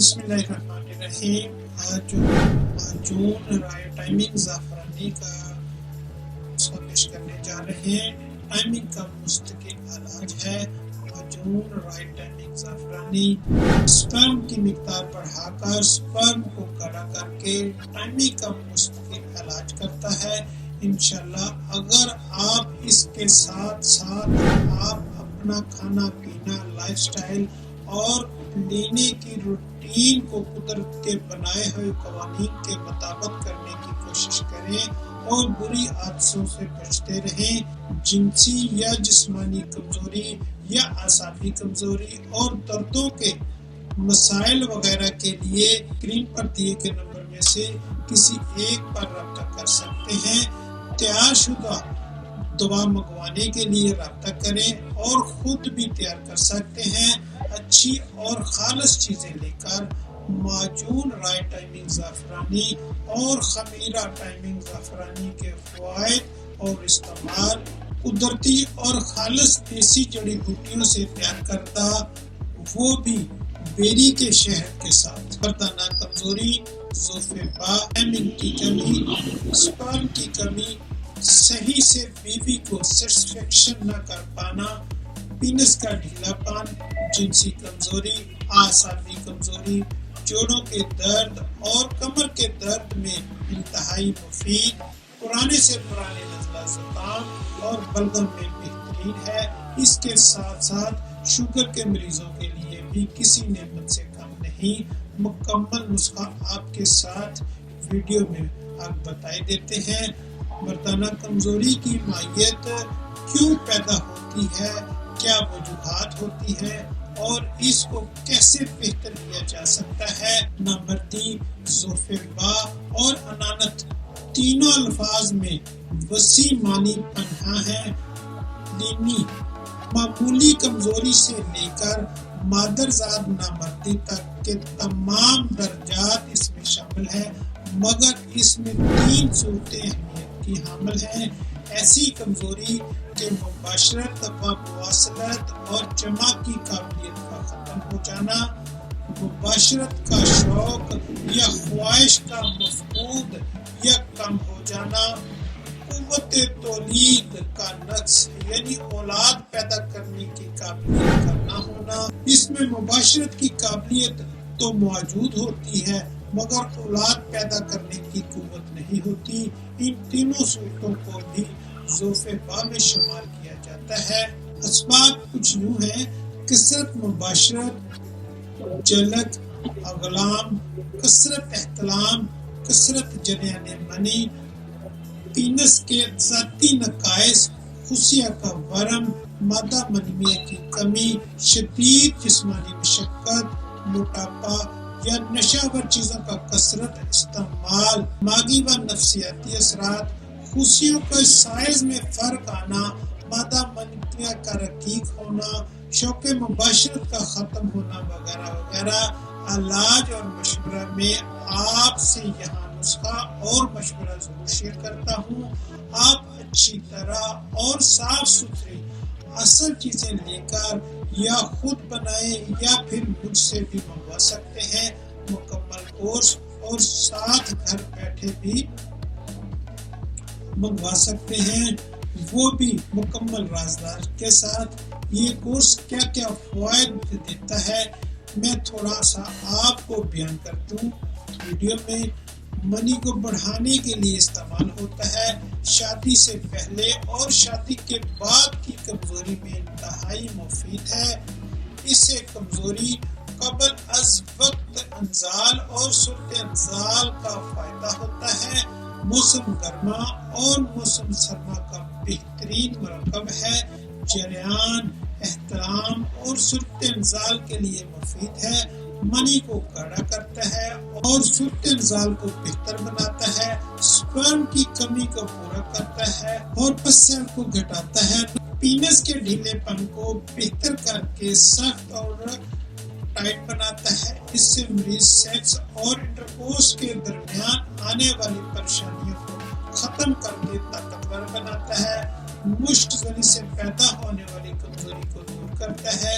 بسم اللہ الرحمن الرحیم۔ آج جو معجون رائے ٹائمنگ زعفرانی کا نسخہ پیش کرنے جا رہے ہیں، ٹائمنگ کا مستقل علاج ہے۔ معجون رائے ٹائمنگ زعفرانی سپرم کی مقدار بڑھا کر سپرم کو کڑا کر کے ٹائمنگ کا مستقل علاج کرتا ہے۔ انشاءاللہ اگر آپ اس کے ساتھ ساتھ آپ اپنا کھانا پینا، لائف سٹائل اور لینے کی روٹین کو قدرت کے بنائے ہوئے قوانین کے مطابق کرنے کی کوشش کریں اور بری عادتوں سے بچتے رہیں۔ جنسی یا جسمانی کمزوری یا اعصابی کمزوری اور دردوں کے مسائل وغیرہ کے لیے اسکرین پر دیے گئے نمبر میں سے کسی ایک پر رابطہ کر سکتے ہیں۔ تیار شدہ دوا منگوانے کے لیے رابطہ کریں اور خود بھی تیار کر سکتے ہیں۔ اچھی اور خالص چیزیں لے کر معجون رائے ٹائمنگ زعفرانی اور خمیرہ ٹائمنگ زعفرانی کے فوائد اور استعمال قدرتی اور خالص دیسی جڑی بوٹیوں سے تیار کردہ، وہ بھی بیری کے شہد کے ساتھ۔ مردانہ کمزوری، ذوفِ-با، ٹائمنگ کی کمی، سپرم کی کمی، صحیح سے بیوی کو سیٹسفیکشن نہ کر پانا، پینس کا ڈھیلا پان، جنسی کمزوری، اعصابی کمزوری، جوڑوں کے درد اور کمر کے درد میں انتہائی مفید، پرانے سے پرانے نزلہ زکام اور بلغم میں بہترین ہے۔ اس کے ساتھ ساتھ شوگر کے مریضوں کے لیے بھی کسی نعمت سے کم نہیں۔ مکمل نسخہ آپ کے ساتھ ویڈیو میں آپ بتائے دیتے ہیں۔ مردانہ کمزوری کی ماہیت کیوں پیدا ہوتی ہے، کیا وجوہات ہوتی ہیں اور اس کو کیسے بہتر کیا جا سکتا ہے۔ نامردی، ذوفِ-با اور انانت تینوں الفاظ میں وسیع معنی پنہاں ہیں۔ لینی معمولی کمزوری سے لے کر مادرزاد نامردی تک کے تمام درجات اس میں شامل ہیں، مگر اس میں 3 صورتیں اہمیت کی حامل ہیں۔ ایسی کمزوری کہ مباشرت و مواصلت اور جمع کی قابلیت کا ختم ہو جانا، مباشرت کا شوق یا خواہش کا مفقود یا کم ہو جانا، قوت تولید کا نقص یعنی اولاد پیدا کرنے کی قابلیت کا نہ ہونا۔ اس میں مباشرت کی قابلیت تو موجود ہوتی ہے مگر اولاد پیدا کرنے کی قوت نہیں ہوتی۔ ان تینوں صورتوں کو بھی ذوفِ-با میں شمار کیا جاتا ہے۔ اسباب کچھ یوں ہیں: کثرت مباشرت، جلد، اغلام، کثرت احتلام، کثرت جریان منی، پینس کے ذاتی نقائص، خصیہ کا ورم، مادہ منیمیہ کی کمی، شدید جسمانی مشقت، موٹاپا یا نشہ ور چیزوں کا کثرت استعمال، دماغی و نفسیاتی اثرات، خصیوں کے سائز میں فرق آنا، مادہ منیمیہ کا رقیق ہونا، شوق مباشرت کا ختم ہونا وغیرہ وغیرہ۔ علاج اور مشورہ میں آپ سے یہاں نسخہ اور مشورہ ضرور شیئر کرتا ہوں۔ آپ اچھی طرح اور صاف ستھری اصل چیزیں لے کر یا خود بنائیں یا پھر مجھ سے بھی منگوا سکتے ہیں۔ مکمل کورس اور ساتھ گھر بیٹھے بھی منگوا سکتے ہیں، وہ بھی مکمل رازدار کے ساتھ۔ یہ کورس کیا کیا فوائد دیتا ہے میں تھوڑا سا آپ کو بیان کر دوں۔ ویڈیو میں منی کو بڑھانے کے لیے استعمال ہوتا ہے، شادی سے پہلے اور شادی کے بعد کی کمزوری میں انتہائی مفید ہے۔ اس سے کمزوری، قبل از وقت انزال اور صورت انزال کا فائدہ ہوتا ہے۔ موسم گرما اور موسم سرما کا بہترین مرکب ہے۔ جریان، احترام اور صورت انزال کے لیے مفید ہے۔ منی کو گاڑھا کرتا ہے اور صورت انزال کو بہتر بناتا ہے۔ سپرم کی کمی کو پورا کرتا ہے اور پسل کو گھٹاتا ہے۔ پینس کے ڈھیلے پن کو بہتر کر کے سخت اور ٹائٹ بناتا ہے۔ اس سے مریض سیکس اور انٹرکورس کے درمیان آنے والی پریشانیوں کو ختم کر کے طاقتور بناتا ہے۔ مشت زنی سے پیدا ہونے والی کمزوری کو دور کرتا ہے۔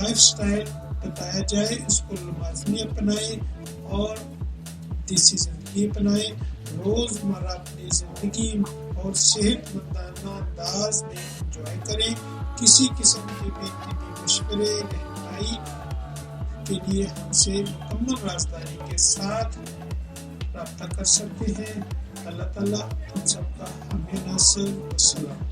لائف سٹائل بتایا جائے اس کو لازمی اپنائیں اور دیسی زندگی اپنائیں. روزمرہ اپنی زندگی اور صحت مندانہ انداز میں انجوائے کریں. کسی قسم کے بھی طبی مشورے رہنمائی کے لیے ہم سے مکمل رازداری کے ساتھ رابطہ کر سکتے ہیں. اللہ تعالیٰ تم سب کا حامی ناصر. السلام.